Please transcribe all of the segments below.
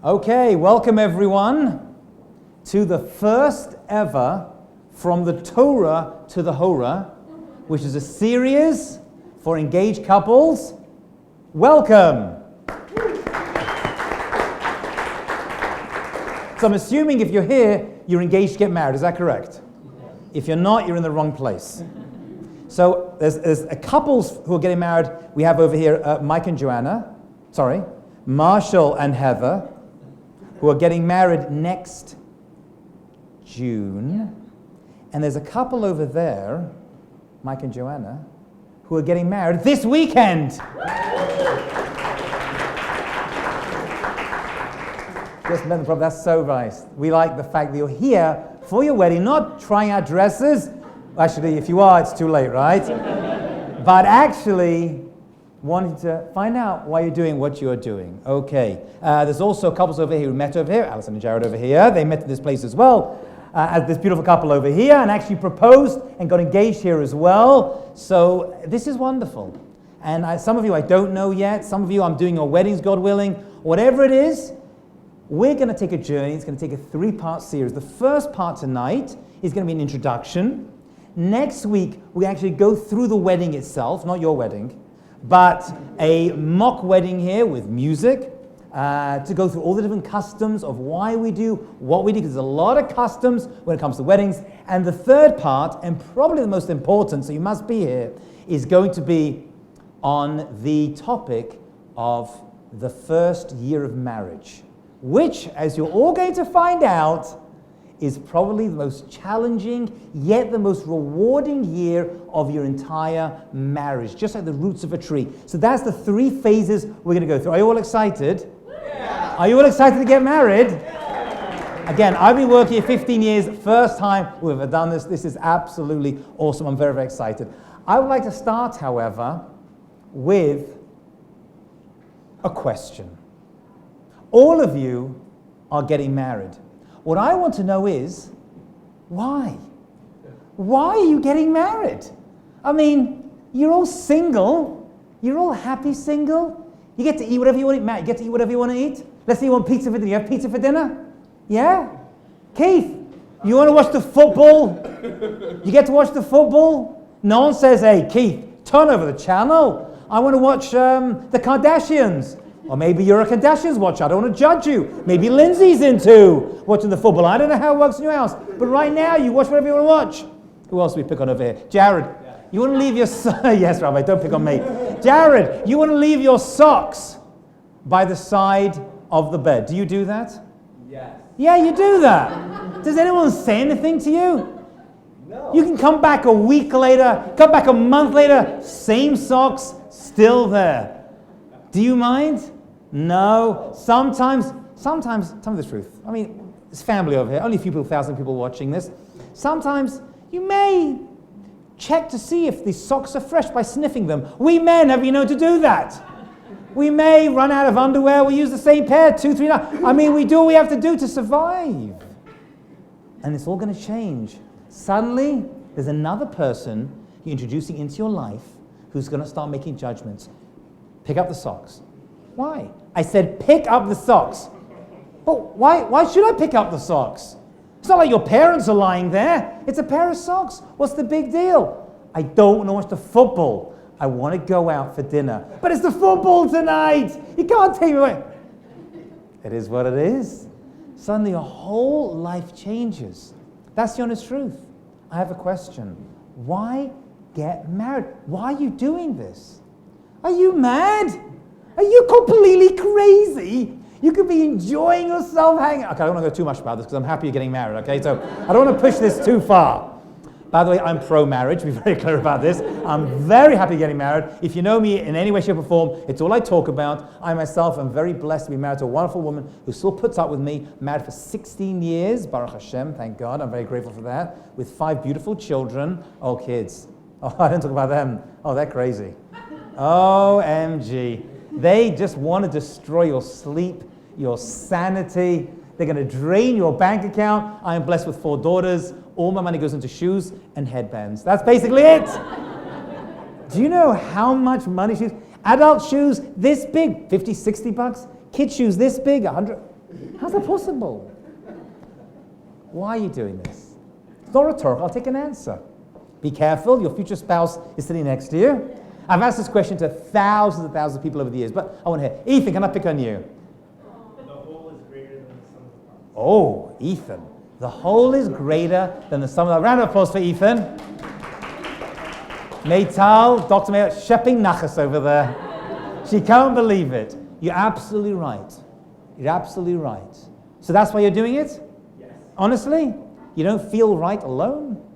Okay, welcome everyone to the first ever From the Torah to the Horah, which is a series for engaged couples. Welcome. So I'm assuming if you're here, you're engaged to get married. Is that correct? If you're not, you're in the wrong place. So there's a couples who are getting married. We have over here Mike and Joanna. Marshall and Heather, who are getting married next June. And there's a couple over there, Mike and Joanna, who are getting married this weekend. Just met the problem. That's so nice. We like the fact that you're here for your wedding, not trying out dresses. Actually, if you are, it's too late, right? But actually wanting to find out why you're doing what you're doing. Okay. There's also couples over here who met over here. Alison and Jared over here. They met at this place as well. As this beautiful couple over here, and actually proposed and got engaged here as well. So this is wonderful. And some of you I don't know yet. Some of you I'm doing your weddings, God willing. Whatever it is, we're going to take a journey. It's going to take a 3-part series. The first part tonight is going to be an introduction. Next week, we actually go through the wedding itself, not your wedding, but a mock wedding here with music, to go through all the different customs of why we do what we do, because there's a lot of customs when it comes to weddings. And the third part, and probably the most important, so you must be here, is going to be on the topic of the first year of marriage, which, as you're all going to find out, is probably the most challenging, yet the most rewarding year of your entire marriage, just like the roots of a tree. So that's the 3 phases we're going to go through. Are you all excited? Yeah. Are you all excited to get married? Yeah. Again, I've been working here 15 years, first time we've ever done this. This is absolutely awesome. I'm very, very excited. I would like to start, however, with a question. All of you are getting married. What I want to know is, why? Why are you getting married? I mean, you're all single. You're all happy single. You get to eat whatever you want to eat. Matt, you get to eat whatever you want to eat. Let's say you want pizza for dinner. You have pizza for dinner? Yeah? Keith, you want to watch the football? You get to watch the football? No one says, hey, Keith, turn over the channel. I want to watch the Kardashians. Or maybe you're a Kardashians watcher. I don't want to judge you. Maybe Lindsay's into watching the football. I don't know how it works in your house. But right now, you watch whatever you want to watch. Who else do we pick on over here? Jared, you want to leave your... Yes, Rabbi, don't pick on me. Jared, you want to leave your socks by the side of the bed. Do you do that? Yes. Yeah, you do that. Does anyone say anything to you? No. You can come back a week later, come back a month later, same socks, still there. Do you mind? No. Sometimes, tell me the truth. I mean, it's family over here. Only a few people, 1,000 people watching this. Sometimes you may check to see if the socks are fresh by sniffing them. We men have been known to do that. We may run out of underwear. We use the same pair 2, 3 nights. I mean, we do what we have to do to survive. And it's all going to change. Suddenly, there's another person you're introducing into your life who's going to start making judgments. Pick up the socks. Why? I said pick up the socks. But why should I pick up the socks? It's not like your parents are lying there. It's a pair of socks. What's the big deal? I don't want to watch the football. I want to go out for dinner. But it's the football tonight. You can't take me away. It is what it is. Suddenly your whole life changes. That's the honest truth. I have a question. Why get married? Why are you doing this? Are you mad? Are you completely crazy? You could be enjoying yourself hanging. Okay, I don't want to go too much about this because I'm happy you're getting married, okay? So I don't want to push this too far. By the way, I'm pro-marriage. Be very clear about this. I'm very happy getting married. If you know me in any way, shape, or form, it's all I talk about. I myself am very blessed to be married to a wonderful woman who still puts up with me. Married for 16 years, Baruch Hashem, thank God. I'm very grateful for that. With 5 beautiful children. Oh, kids. Oh, I didn't talk about them. Oh, they're crazy. OMG. They just want to destroy your sleep, your sanity. They're going to drain your bank account. I am blessed with 4 daughters. All my money goes into shoes and headbands. That's basically it. Do you know how much money shoes? Adult shoes this big, $50, $60. Kid shoes this big, $100. How's that possible? Why are you doing this? It's not rhetorical. I'll take an answer. Be careful. Your future spouse is sitting next to you. I've asked this question to thousands and thousands of people over the years, but I want to hear. Ethan, can I pick on you? The whole is greater than the sum of the parts. Oh, Ethan. The whole is greater than the sum of the... Round of applause for Ethan. Meital, Dr. Mayo, shepping nachas over there. She can't believe it. You're absolutely right. You're absolutely right. So that's why you're doing it? Yes. Honestly? You don't feel right alone?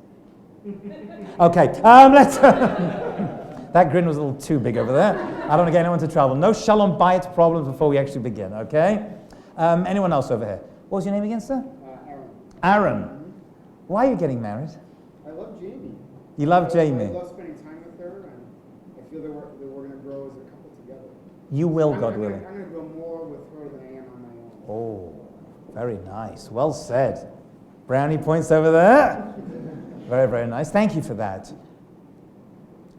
Okay, let's... That grin was a little too big over there. I don't want to get anyone into trouble. No shalom bayit problems before we actually begin, okay? Anyone else over here? What was your name again, sir? Aaron. Aaron. Mm-hmm. Why are you getting married? I love Jamie. You love Jamie. I love spending time with her, and I feel that we're going to grow as a couple together. You will, God willing. I'm going to grow more with her than I am on my own. Oh, very nice. Well said. Brownie points over there. Very, very nice. Thank you for that.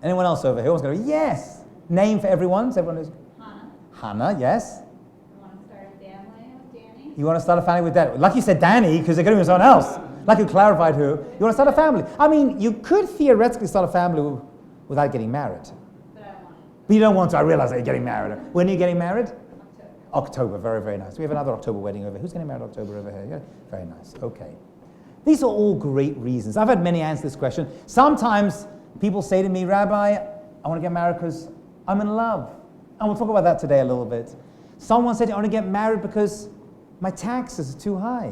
Anyone else over here? Who's going to go, yes. Name for everyone. So everyone is Hannah. Hannah, yes. I want to start a family with Danny. You want to start a family with Danny? Lucky you said Danny, because they're going to be someone else. Like you clarified who. You want to start a family. I mean, you could theoretically start a family without getting married. But I want it. But you don't want to. I realize that you're getting married. When are you getting married? October. October. Very, very nice. We have another October wedding over here. Who's getting married in October over here? Yeah. Very nice. Okay. These are all great reasons. I've had many answer this question. Sometimes people say to me, Rabbi, I want to get married because I'm in love. And we'll talk about that today a little bit. Someone said, I want to get married because my taxes are too high.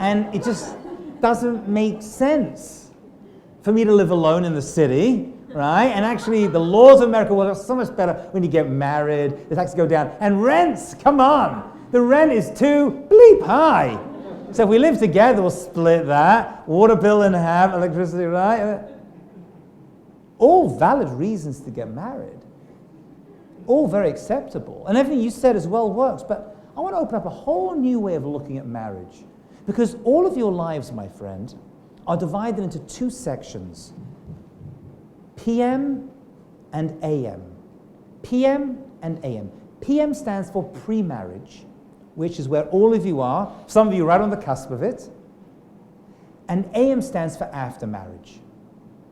And it just doesn't make sense for me to live alone in the city, right? And actually, the laws of America work so much better when you get married, the taxes go down. And rents, come on, the rent is too bleep high. So if we live together, we'll split that. Water bill in half, electricity, right? All valid reasons to get married. All very acceptable. And everything you said as well works. But I want to open up a whole new way of looking at marriage. Because all of your lives, my friend, are divided into two sections. PM and AM. PM and AM. PM stands for pre-marriage, which is where all of you are. Some of you are right on the cusp of it. And AM stands for after marriage.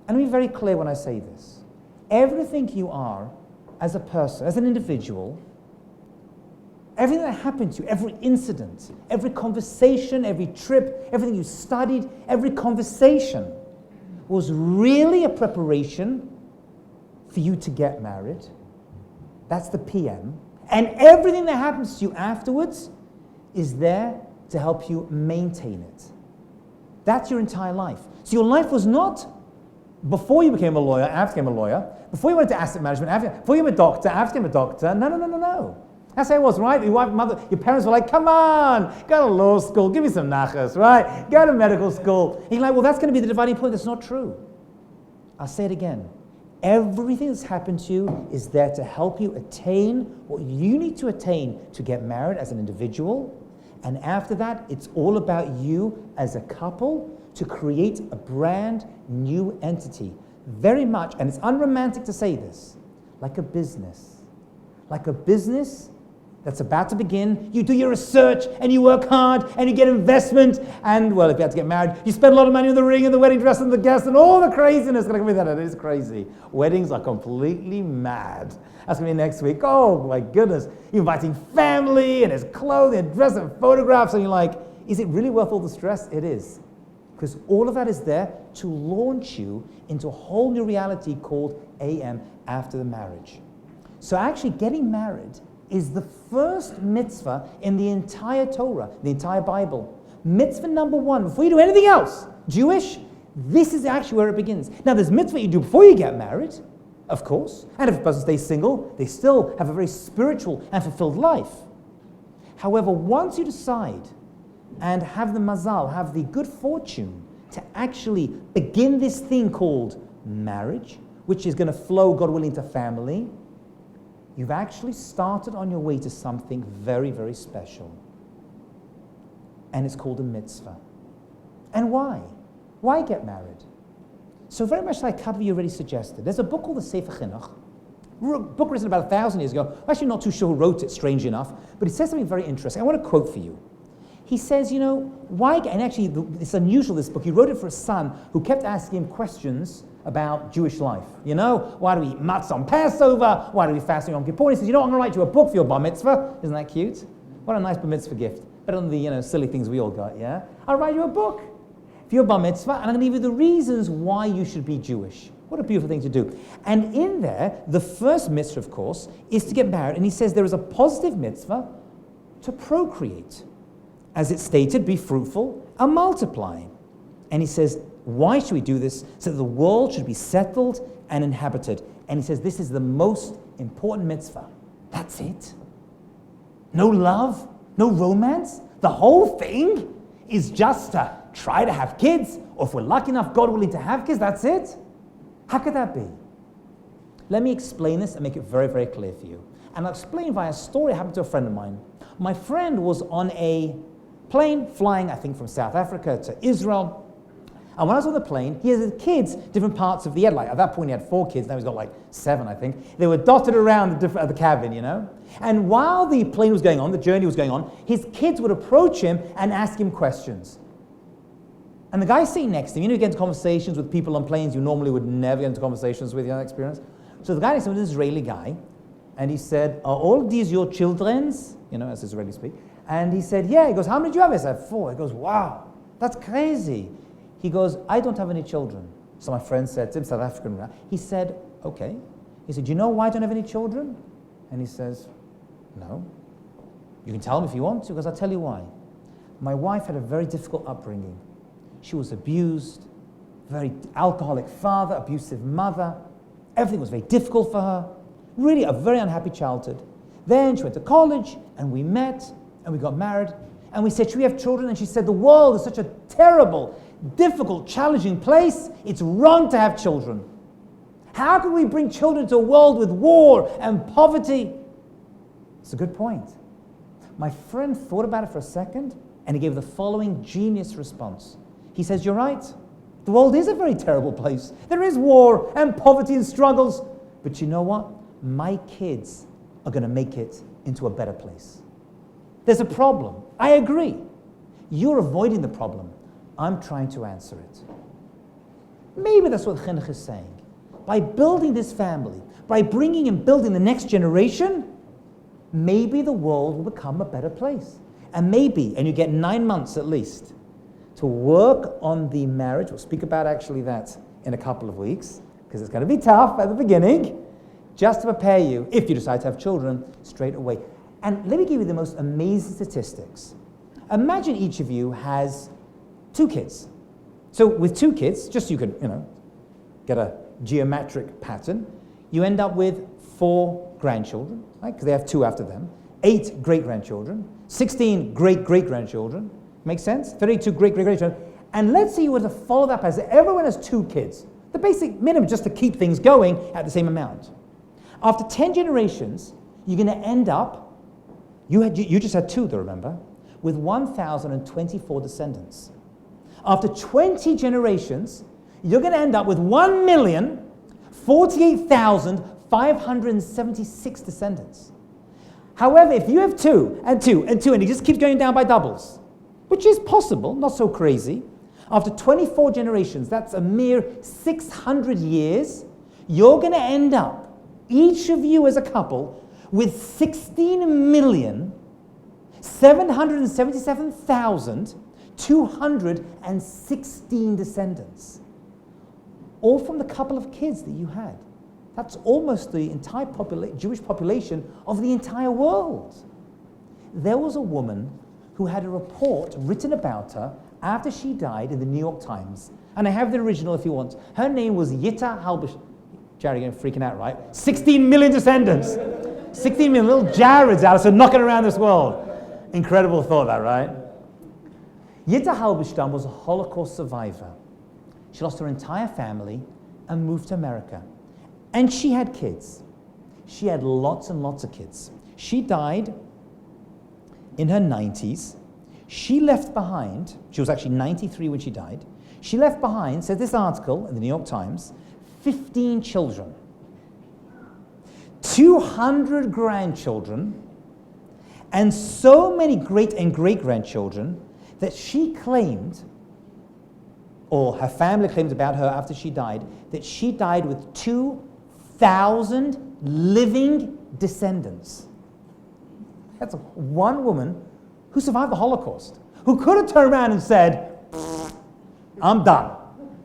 And let me be very clear when I say this. Everything you are as a person, as an individual, everything that happened to you, every incident, every conversation, every trip, everything you studied, every conversation was really a preparation for you to get married. That's the PM. And everything that happens to you afterwards is there to help you maintain it. That's your entire life. So your life was not before you became a lawyer, after you became a lawyer, before you went into asset management, before you were a doctor, after you became a doctor. No. That's how it was, right? Your wife, mother, your parents were like, come on, go to law school, give me some nachas, right? Go to medical school. And you're like, well, that's going to be the dividing point. That's not true. I'll say it again. Everything that's happened to you is there to help you attain what you need to attain to get married as an individual. And after that, it's all about you as a couple to create a brand new entity. Very much, and it's unromantic to say this, like a business. Like a business that's about to begin. You do your research and you work hard and you get investment. And, well, if you have to get married, you spend a lot of money on the ring and the wedding dress and the guests and all the craziness. It is crazy. Weddings are completely mad. That's going to be next week. Oh, my goodness. You're inviting family and there's clothing and dress and photographs. And you're like, is it really worth all the stress? It is. Because all of that is there to launch you into a whole new reality called AM, after the marriage. So actually getting married is the first mitzvah in the entire Torah, the entire Bible. Mitzvah number one, before you do anything else, Jewish, this is actually where it begins. Now there's mitzvah you do before you get married, of course. And if a person stays single, they still have a very spiritual and fulfilled life. However, once you decide and have the mazal, have the good fortune to actually begin this thing called marriage, which is going to flow, God willing, to family, you've actually started on your way to something very, very special. And it's called a mitzvah. And why? Why get married? So very much like a couple of you already suggested, there's a book called the Sefer Chinuch book written about 1,000 years ago. I'm actually not too sure who wrote it, strangely enough, but he says something very interesting. I want to quote for you. He says, why, and actually it's unusual, this book, he wrote it for a son who kept asking him questions about Jewish life. Why do we eat matzah on Passover? Why do we fast on Yom Kippur? And he says, I'm going to write you a book for your bar mitzvah. Isn't that cute? What a nice bar mitzvah gift. Better than the silly things we all got, yeah? I'll write you a book for your bar mitzvah, and I'm going to give you the reasons why you should be Jewish. What a beautiful thing to do. And in there, the first mitzvah, of course, is to get married. And he says there is a positive mitzvah to procreate. As it's stated, be fruitful and multiply. And he says, why should we do this? So that the world should be settled and inhabited. And he says this is the most important mitzvah. That's it. No love, no romance. The whole thing is just to try to have kids, or if we're lucky enough, God willing, to have kids, that's it? How could that be? Let me explain this and make it very, very clear for you. And I'll explain via a story that happened to a friend of mine. My friend was on a plane flying, I think, from South Africa to Israel. And when I was on the plane, he had kids, different parts of the airline. At that point, he had 4 kids. Now he's got like 7, I think. They were dotted around the cabin, And while the plane was going on, the journey was going on, his kids would approach him and ask him questions. And the guy sitting next to him, you get into conversations with people on planes you normally would never get into conversations with, that experience? So the guy next to him was an Israeli guy, and he said, are all these your children's? As Israelis speak. And he said, yeah. He goes, how many do you have? I said, 4. He goes, wow, that's crazy. He goes, I don't have any children. So my friend said to him, South African guy, he said, okay. He said, do you know why I don't have any children? And he says, no. You can tell him if you want to, because I'll tell you why. My wife had a very difficult upbringing. She was abused, very alcoholic father, abusive mother. Everything was very difficult for her. Really a very unhappy childhood. Then she went to college, and we met, and we got married. And we said, should we have children? And she said, the world is such a terrible, difficult, challenging place. It's wrong to have children. How can we bring children to a world with war and poverty? It's a good point. My friend thought about it for a second, and he gave the following genius response. He says, you're right. The world is a very terrible place. There is war and poverty and struggles. But you know what? My kids are going to make it into a better place. There's a problem. I agree. You're avoiding the problem. I'm trying to answer it. Maybe that's what Chinuch is saying. By building this family, by bringing and building the next generation, maybe the world will become a better place. And maybe, and you get 9 months at least, to work on the marriage. We'll speak about actually that in a couple of weeks, because it's going to be tough at the beginning, just to prepare you, if you decide to have children, straight away. And let me give you the most amazing statistics. Imagine each of you has 2 kids. So with 2 kids, just so you can, get a geometric pattern, you end up with 4 grandchildren, right? Because they have 2 after them. 8 great-grandchildren. 16 great-great-grandchildren. Makes sense? 32 great-great-grandchildren. And let's say you were to follow that pattern. Everyone has 2 kids. The basic minimum just to keep things going at the same amount. After 10 generations, you're going to end up, you just had 2 though, remember, with 1,024 descendants. After 20 generations, you're going to end up with 1,048,576 descendants. However, if you have 2 and 2 and 2, and it just keeps going down by doubles, which is possible, not so crazy, after 24 generations, that's a mere 600 years, you're going to end up, each of you as a couple, with 16,777,216 descendants. All from the couple of kids that you had. That's almost the entire Jewish population of the entire world. There was a woman who had a report written about her after she died in the New York Times. And I have the original if you want. Her name was Yitta Halbish. Jerry, you're freaking out, right? 16 million descendants. 16 million little Jareds out, so knocking around this world. Incredible thought, that, right? Yitta Halberstam was a Holocaust survivor. She lost her entire family and moved to America. And she had kids. She had lots and lots of kids. She died in her 90s. She left behind, she was actually 93 when she died, she left behind, said this article in the New York Times, 15 children. 200 grandchildren, and so many great and great-grandchildren that she claimed, or her family claimed about her after she died, that she died with 2,000 living descendants. That's one woman who survived the Holocaust, who could have turned around and said, I'm done.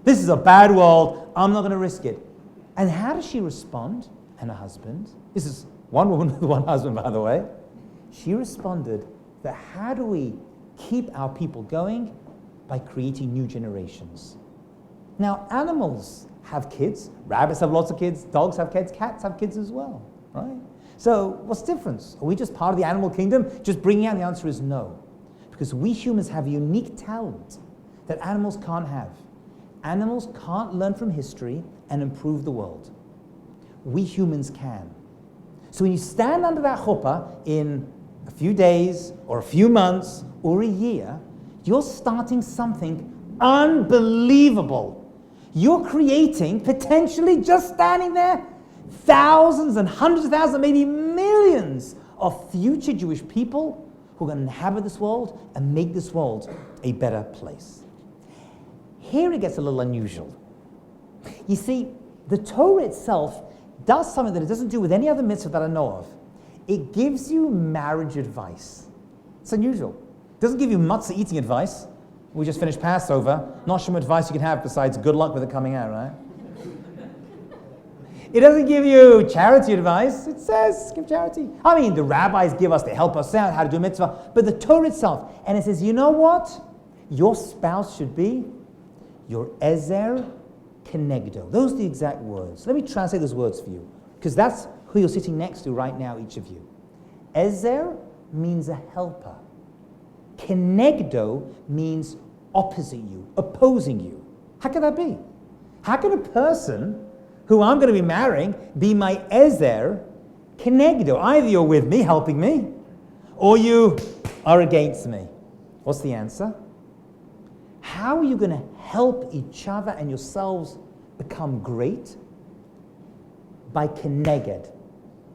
This is a bad world. I'm not going to risk it. And how does she respond? And her husband, this is one woman with one husband, by the way, she responded that how do we keep our people going? By creating new generations. Now, animals have kids. Rabbits have lots of kids. Dogs have kids. Cats have kids as well, right? So what's the difference? Are we just part of the animal kingdom, just bringing out? The answer is no. Because we humans have a unique talent that animals can't have. Animals can't learn from history and improve the world. We humans can. So when you stand under that chuppah in a few days or a few months or a year, you're starting something unbelievable. You're creating, potentially just standing there, thousands and hundreds of thousands, maybe millions of future Jewish people who are going to inhabit this world and make this world a better place. Here it gets a little unusual. You see, the Torah itself does something that it doesn't do with any other mitzvah that I know of. It gives you marriage advice. It's unusual. It doesn't give you matzah eating advice. We just finished Passover. Not some advice you can have besides good luck with it coming out, right? It doesn't give you charity advice. It says give charity. I mean, the rabbis give us, they help us out how to do mitzvah. But the Torah itself, and it says, you know what? Your spouse should be your ezer kenegdo. Those are the exact words. Let me translate those words for you, because that's who you're sitting next to right now, each of you. Ezer means a helper. Kenegdo means opposite you, opposing you. How can that be? How can a person who I'm going to be marrying be my ezer kenegdo? Either you're with me, helping me, or you are against me. What's the answer? How are you going to help each other and yourselves become great? By keneged,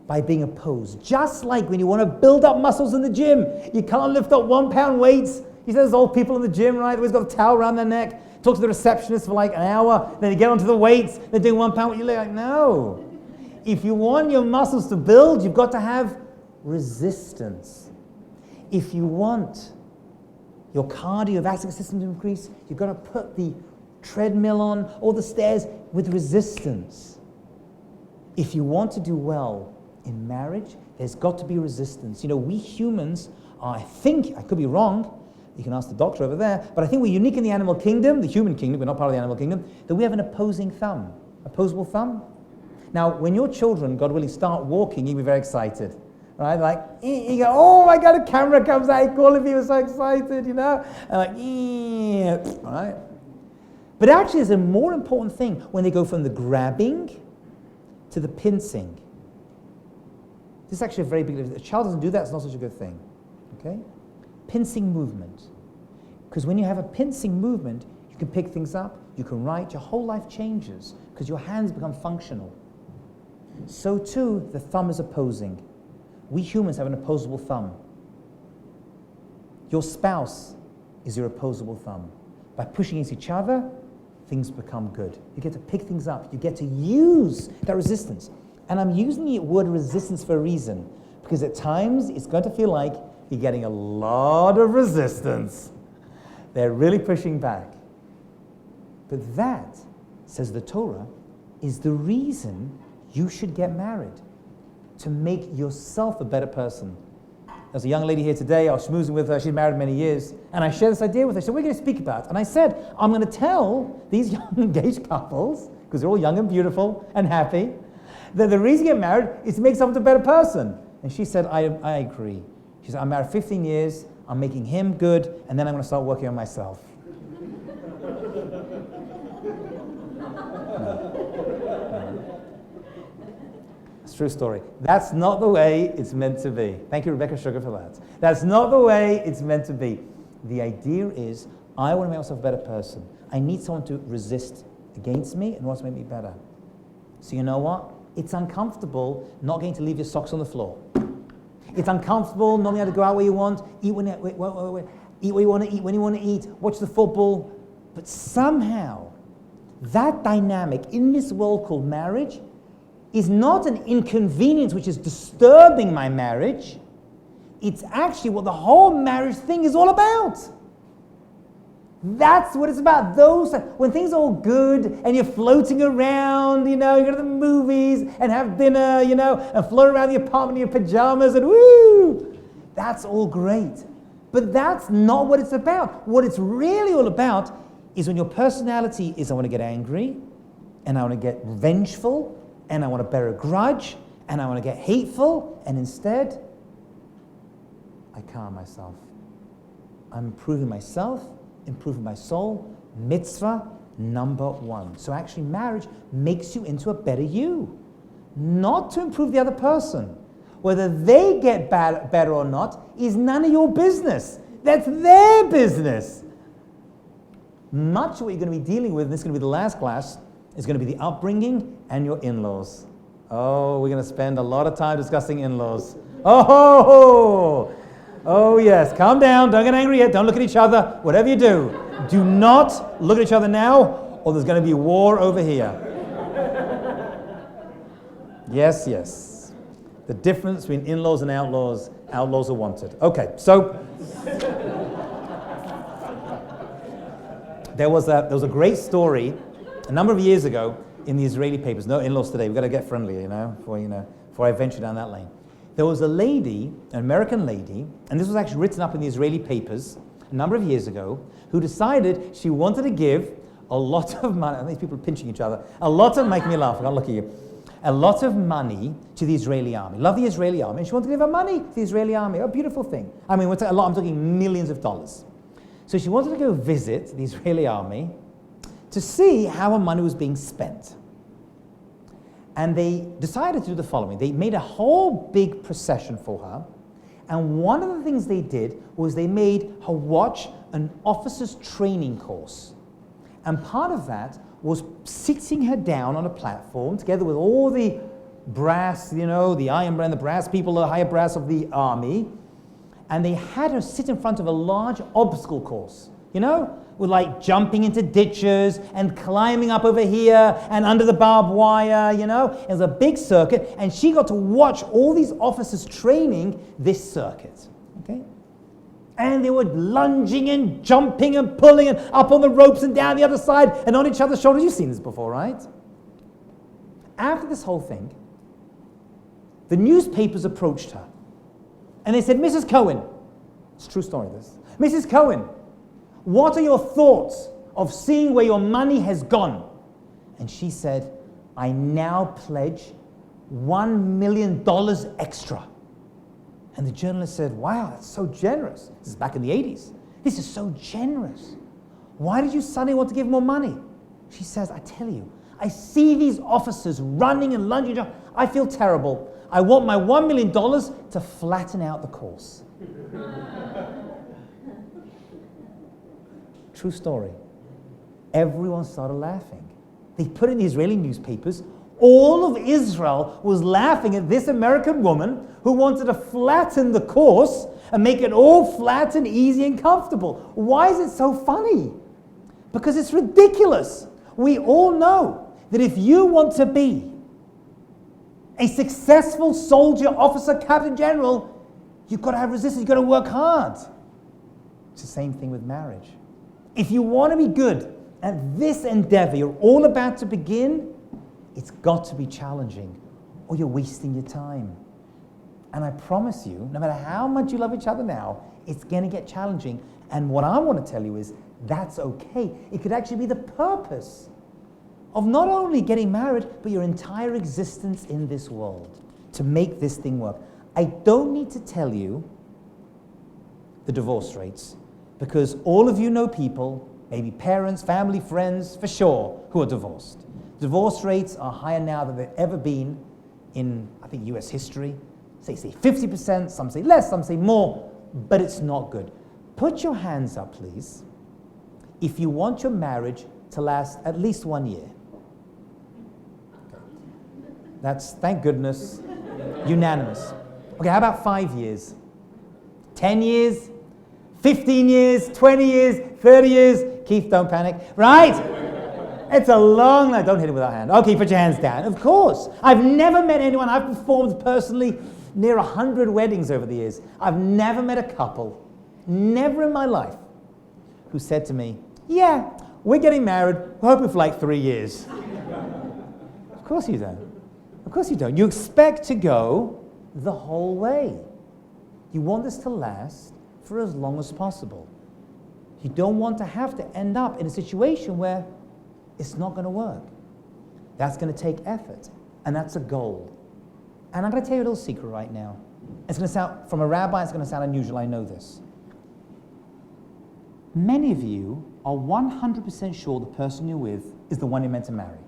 by being opposed. Just like when you want to build up muscles in the gym, you can't lift up 1 pound weights. You see those old people in the gym, right? They've always got a towel around their neck, talk to the receptionist for like an hour, then you get onto the weights, they're doing 1 pound weight. You're like, no. If you want your muscles to build, you've got to have resistance. If you want your cardiovascular system to increase, you've got to put the treadmill on or the stairs with resistance. If you want to do well in marriage, there's got to be resistance. You know, we humans are, I think, I could be wrong, you can ask the doctor over there, but I think we're unique in the animal kingdom, the human kingdom, we're not part of the animal kingdom, that we have an opposing thumb. Opposable thumb? Now, when your children, God willing, start walking, you'll be very excited. Right? Like, you go, oh my God, a camera comes out, all of you are so excited, you know? And like, all right? But actually, there's a more important thing when they go from the grabbing to the pincing. This is actually a very big difference. If a child doesn't do that, it's not such a good thing. Okay? Pincing movement. Because when you have a pincing movement, you can pick things up, you can write, your whole life changes because your hands become functional. So too, the thumb is opposing. We humans have an opposable thumb. Your spouse is your opposable thumb. By pushing against each other, things become good. You get to pick things up. You get to use that resistance. And I'm using the word resistance for a reason, because at times it's going to feel like you're getting a lot of resistance. They're really pushing back. But that, says the Torah, is the reason you should get married. To make yourself a better person. There's a young lady here today, I was schmoozing with her, she's married many years, and I shared this idea with her. She said, we're going to speak about it. And I said, I'm going to tell these young engaged couples, because they're all young and beautiful and happy, that the reason you get married is to make someone a better person. And she said, I agree. She said, I'm married 15 years, I'm making him good, and then I'm going to start working on myself. True story. That's not the way it's meant to be. Thank you, Rebecca Sugar, for that. That's not the way it's meant to be. The idea is, I want to make myself a better person. I need someone to resist against me and wants to make me better. So you know what? It's uncomfortable not getting to leave your socks on the floor. It's uncomfortable not being able to go out where you want, eat when eat what you want to eat, when you want to eat, watch the football. But somehow, that dynamic in this world called marriage is not an inconvenience which is disturbing my marriage. It's actually what the whole marriage thing is all about. That's what it's about. When things are all good and you're floating around, you go to the movies and have dinner, and float around the apartment in your pajamas and woo, that's all great. But that's not what it's about. What it's really all about is when your personality is I want to get angry, and I want to get vengeful, and I want to bear a grudge, and I want to get hateful, and instead, I calm myself. I'm improving myself, improving my soul. Mitzvah number one. So actually marriage makes you into a better you. Not to improve the other person. Whether they get better or not is none of your business. That's their business. Much of what you're going to be dealing with, and this is going to be the last class, is going to be the upbringing and your in-laws. Oh, we're going to spend a lot of time discussing in-laws. Oh yes, calm down, don't get angry yet, don't look at each other. Whatever you do, do not look at each other now, or there's going to be war over here. Yes. The difference between in-laws and outlaws are wanted. Okay, so there was a great story a number of years ago in the Israeli papers. No in-laws today, we've got to get friendly, before I venture down that lane. There was a lady, an American lady, and this was actually written up in the Israeli papers a number of years ago, who decided she wanted to give a lot of money. I think people are pinching each other. Making me laugh. I can't look at you. A lot of money to the Israeli army. Love the Israeli army. And she wanted to give her money to the Israeli army. A beautiful thing. I mean, I'm talking millions of dollars. So she wanted to go visit the Israeli army to see how her money was being spent. And they decided to do the following. They made a whole big procession for her. And one of the things they did was they made her watch an officer's training course. And part of that was sitting her down on a platform together with all the brass, the iron brass, the brass people, the higher brass of the army. And they had her sit in front of a large obstacle course, with like jumping into ditches and climbing up over here and under the barbed wire, It was a big circuit, and she got to watch all these officers training this circuit, okay? And they were lunging and jumping and pulling and up on the ropes and down the other side and on each other's shoulders. You've seen this before, right? After this whole thing, the newspapers approached her and they said, Mrs. Cohen, it's a true story, this. Mrs. Cohen, what are your thoughts of seeing where your money has gone? And she said, I now pledge $1 million extra. And the journalist said, wow, that's so generous. This is back in the 80s. This is so generous. Why did you suddenly want to give more money? She says, I tell you, I see these officers running and lunging. I feel terrible. I want my $1 million to flatten out the course. True story. Everyone started laughing. They put in the Israeli newspapers. All of Israel was laughing at this American woman who wanted to flatten the course and make it all flat and easy and comfortable. Why is it so funny? Because it's ridiculous. We all know that if you want to be a successful soldier, officer, captain, general, you've got to have resistance, you've got to work hard. It's the same thing with marriage. If you want to be good at this endeavor you're all about to begin, it's got to be challenging, or you're wasting your time. And I promise you, no matter how much you love each other now, it's going to get challenging. And what I want to tell you is, that's okay. It could actually be the purpose of not only getting married, but your entire existence in this world, to make this thing work. I don't need to tell you the divorce rates, because all of you know people, maybe parents, family, friends, for sure, who are divorced. Divorce rates are higher now than they've ever been in, I think, US history. Say 50%, some say less, some say more, but it's not good. Put your hands up, please, if you want your marriage to last at least 1 year. That's, thank goodness, unanimous. Okay, how about 5 years? 10 years? 15 years? 20 years? 30 years? Keith, don't panic. Right? It's a long night. Don't hit it with that hand. Okay, put your hands down. Of course. I've never met anyone. I've performed personally near 100 weddings over the years. I've never met a couple, never in my life, who said to me, yeah, we're getting married. We're hoping for like 3 years. Of course you don't. Of course you don't. You expect to go the whole way. You want this to last for as long as possible. You don't want to have to end up in a situation where it's not going to work. That's going to take effort, and that's a goal. And I'm going to tell you a little secret right now. It's going to sound, from a rabbi, it's going to sound unusual, I know this. Many of you are 100% sure the person you're with is the one you're meant to marry.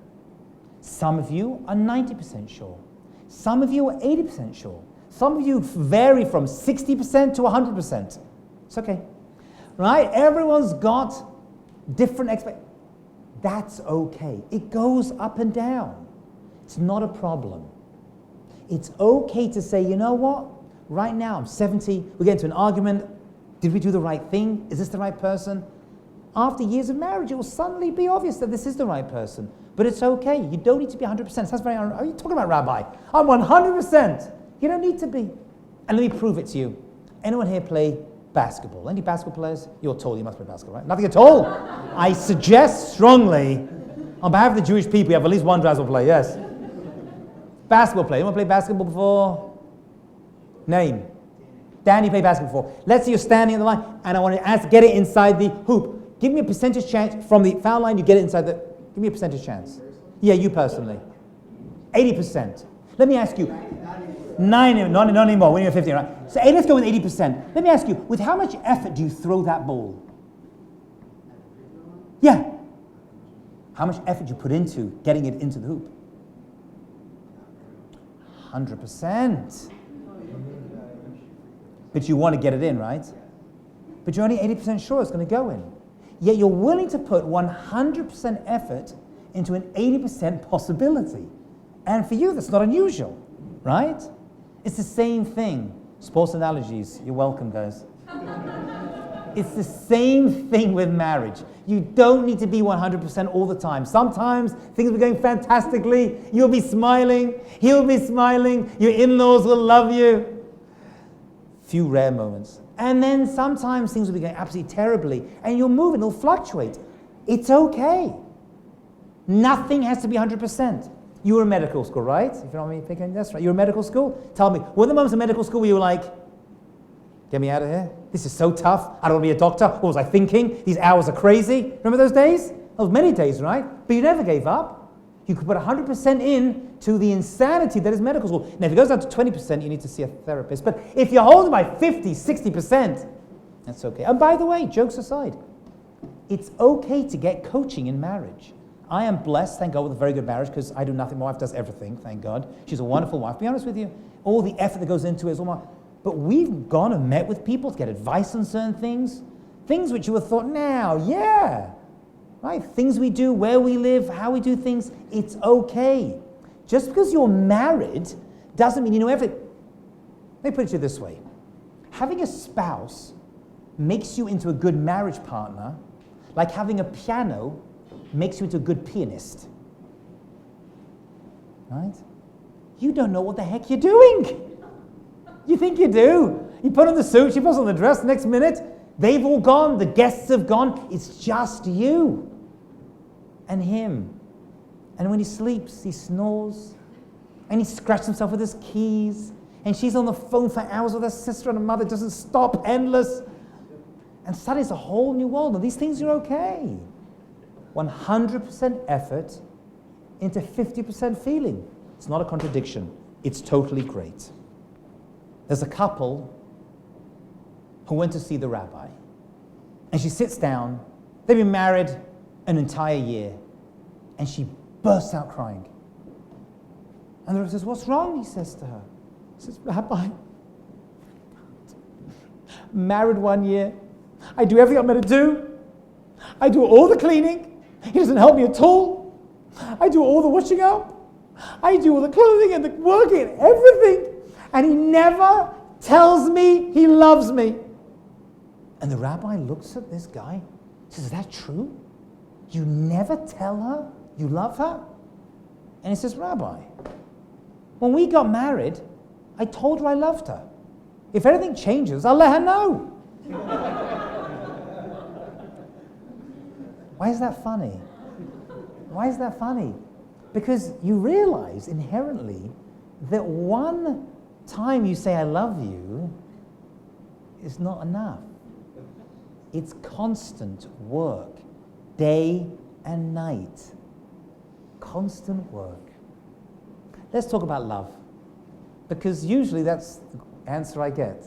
Some of you are 90% sure. Some of you are 80% sure. Some of you vary from 60% to 100%. It's okay. Right? Everyone's got different expectations. That's okay. It goes up and down. It's not a problem. It's okay to say, you know what? Right now, I'm 70. We get into an argument. Did we do the right thing? Is this the right person? After years of marriage, it will suddenly be obvious that this is the right person. But it's okay. You don't need to be 100%. Sounds very, are you talking about, Rabbi? I'm 100%. You don't need to be. And let me prove it to you. Anyone here play basketball? Any basketball players? You're tall. You must play basketball, right? Nothing at all. I suggest strongly, on behalf of the Jewish people, you have at least one basketball player. Yes. Basketball player. Anyone play basketball before? Name. Dan, you play basketball before. Let's say you're standing on the line, and I want to ask, get it inside the hoop. Give me a percentage chance from the foul line. You get it inside the. Give me a percentage chance. Yeah, you personally. 80%. Let me ask you. 90, not anymore. When you're 15, right? So let's go with 80%. Let me ask you, with how much effort do you throw that ball? Yeah. How much effort do you put into getting it into the hoop? 100%. But you want to get it in, right? But you're only 80% sure it's going to go in. Yet you're willing to put 100% effort into an 80% possibility. And for you, that's not unusual, right? It's the same thing. Sports analogies, you're welcome, guys. It's the same thing with marriage. You don't need to be 100% all the time. Sometimes things will be going fantastically. You'll be smiling. He'll be smiling. Your in-laws will love you. Few rare moments. And then sometimes things will be going absolutely terribly, and you'll move and it'll fluctuate. It's okay. Nothing has to be 100%. You were in medical school, right? If you know what I mean, thinking that's right. You were in medical school? Tell me, were there moments in medical school where you were like, get me out of here? This is so tough. I don't want to be a doctor. What was I thinking? These hours are crazy. Remember those days? Those many days, right? But you never gave up. You could put 100% in to the insanity that is medical school. Now, if it goes down to 20%, you need to see a therapist. But if you're holding by 50, 60%, that's okay. And by the way, jokes aside, it's okay to get coaching in marriage. I am blessed, thank God, with a very good marriage because I do nothing. My wife does everything, thank God. She's a wonderful wife. To be honest with you, all the effort that goes into it is all my... But we've gone and met with people to get advice on certain things. Things which you would have thought, now, yeah. Right? Things we do, where we live, how we do things, it's okay. Just because you're married doesn't mean you know everything. Let me put it to you this way. Having a spouse makes you into a good marriage partner, like having a piano makes you into a good pianist. Right? You don't know what the heck you're doing. You think you do. You put on the suit, she puts on the dress, next minute, they've all gone, the guests have gone, it's just you and him. And when he sleeps, he snores, and he scratches himself with his keys, and she's on the phone for hours with her sister and her mother, doesn't stop, endless. And suddenly it's a whole new world, and these things are okay. 100% effort into 50% feeling. It's not a contradiction. It's totally great. There's a couple who went to see the rabbi. And she sits down. They've been married an entire year. And she bursts out crying. And the rabbi says, what's wrong? He says to her. He says, Rabbi, married 1 year. I do everything I'm going to do. I do all the cleaning. He doesn't help me at all. I do all the washing up. I do all the clothing and the working and everything. And he never tells me he loves me. And the rabbi looks at this guy, says, is that true? You never tell her you love her? And he says, Rabbi, when we got married, I told her I loved her. If anything changes, I'll let her know. Why is that funny? Why is that funny? Because you realize inherently that one time you say I love you is not enough. It's constant work, day and night. Constant work. Let's talk about love. Because usually that's the answer I get.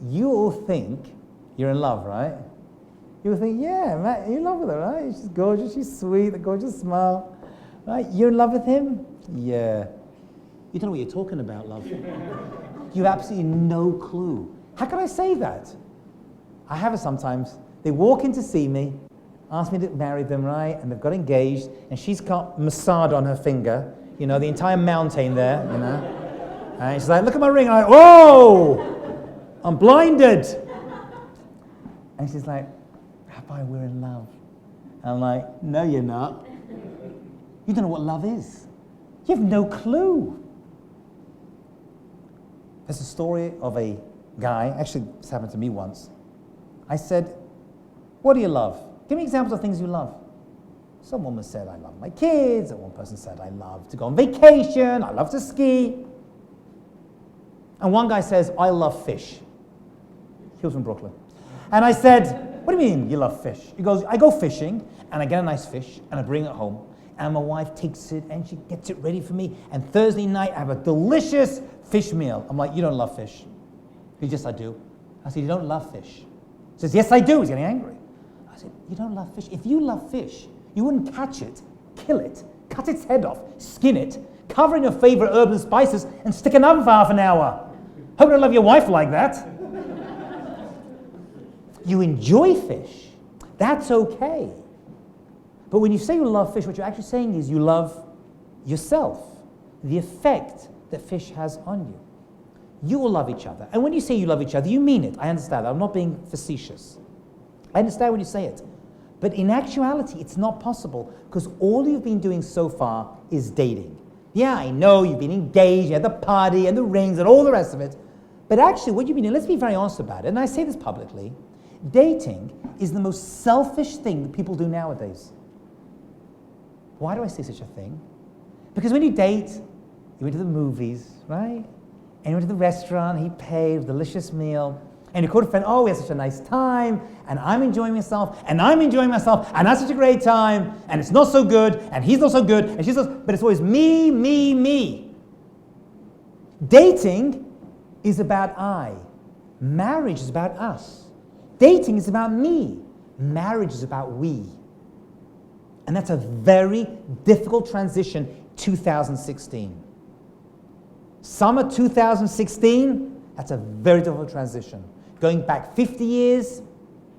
You all think you're in love, right? You will think, yeah, Matt, you're in love with her, right? She's gorgeous, she's sweet, a gorgeous smile. Right? You're in love with him? Yeah. You don't know what you're talking about, love. You have absolutely no clue. How can I say that? I have it sometimes. They walk in to see me, ask me to marry them, right? And they've got engaged, and she's got Mossad on her finger, you know, the entire mountain there, you know. And she's like, look at my ring. I'm like, whoa! I'm blinded. And she's like, Rabbi, we're in love. And I'm like, no, you're not. You don't know what love is. You have no clue. There's a story of a guy, actually this happened to me once. I said, what do you love? Give me examples of things you love. Some woman said, I love my kids. And one person said, I love to go on vacation. I love to ski. And one guy says, I love fish. He was from Brooklyn. And I said, what do you mean you love fish? He goes, I go fishing and I get a nice fish and I bring it home. And my wife takes it and she gets it ready for me. And Thursday night, I have a delicious fish meal. I'm like, you don't love fish. He says, yes, I do. I said, you don't love fish. He says, yes, I do. He's getting angry. I said, you don't love fish. If you love fish, you wouldn't catch it, kill it, cut its head off, skin it, cover in your favorite herbs and spices, and stick in an oven for half an hour. Hope you don't love your wife like that. You enjoy fish. That's okay. But when you say you love fish, what you're actually saying is you love yourself, the effect that fish has on you. You will love each other. And when you say you love each other, you mean it. I understand that. I'm not being facetious. I understand when you say it. But in actuality, it's not possible because all you've been doing so far is dating. Yeah, I know you've been engaged, you had the party and the rings and all the rest of it. But actually, what you've been doing, let's be very honest about it, and I say this publicly, dating is the most selfish thing that people do nowadays. Why do I say such a thing? Because when you date, you went to the movies, right? And you went to the restaurant, he paid a delicious meal, and you called a friend, oh, we had such a nice time, and I'm enjoying myself, and I'm enjoying myself, and that's such a great time, and it's not so good, and he's not so good, and she's not, but it's always me, me, me. Dating is about I. Marriage is about us. Dating is about me. Marriage is about we. And that's a very difficult transition, 2016. Summer 2016, that's a very difficult transition. Going back 50 years,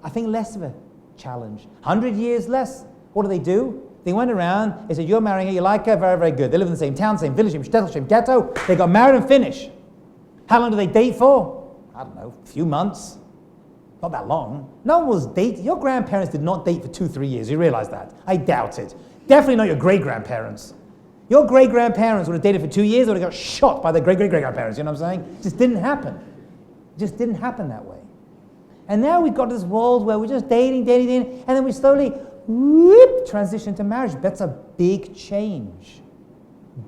I think less of a challenge. 100 years less. What do? They went around, they said, you're marrying her, you like her, very, very good. They live in the same town, same village, same shtetl, same ghetto. They got married and finished. How long do they date for? I don't know, a few months. Not that long. No one was dating. Your grandparents did not date for 2-3 years. You realize that? I doubt it. Definitely not your great-grandparents. Your great-grandparents would have dated for 2 years, they would have got shot by their great-great-grandparents. You know what I'm saying? It just didn't happen. It just didn't happen that way. And now we've got this world where we're just dating, and then we slowly transition to marriage. That's a big change.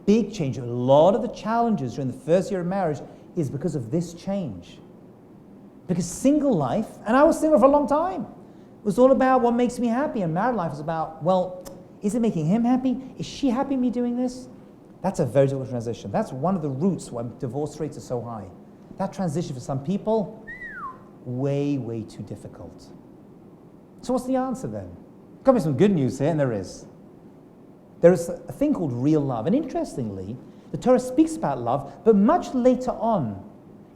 Big change. A lot of the challenges during the first year of marriage is because of this change. Because single life, and I was single for a long time, was all about what makes me happy, and married life is about, well, is it making him happy? Is she happy me doing this? That's a very difficult transition. That's one of the roots why divorce rates are so high. That transition for some people, way, way too difficult. So what's the answer then? Got me some good news here, and there is. There is a thing called real love, and interestingly, the Torah speaks about love, but much later on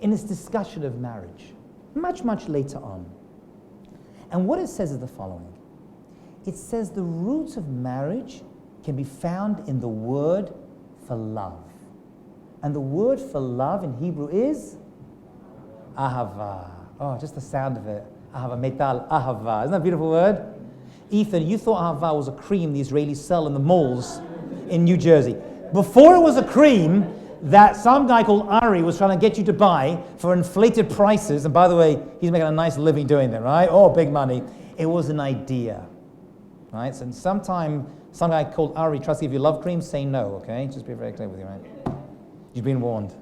in its discussion of marriage. Much, much later on. And what it says is the following. It says the roots of marriage can be found in the word for love. And the word for love in Hebrew is ahava. Oh, just the sound of it. Ahava, metal, ahava. Isn't that a beautiful word? Ethan, you thought ahava was a cream the Israelis sell in the malls in New Jersey. Before it was a cream that some guy called Ari was trying to get you to buy for inflated prices, and by the way, he's making a nice living doing that, right? Oh, big money. It was an idea, right? So sometime some guy called Ari tries to give you love cream, say no, okay? Just be very clear with you, right? You've been warned.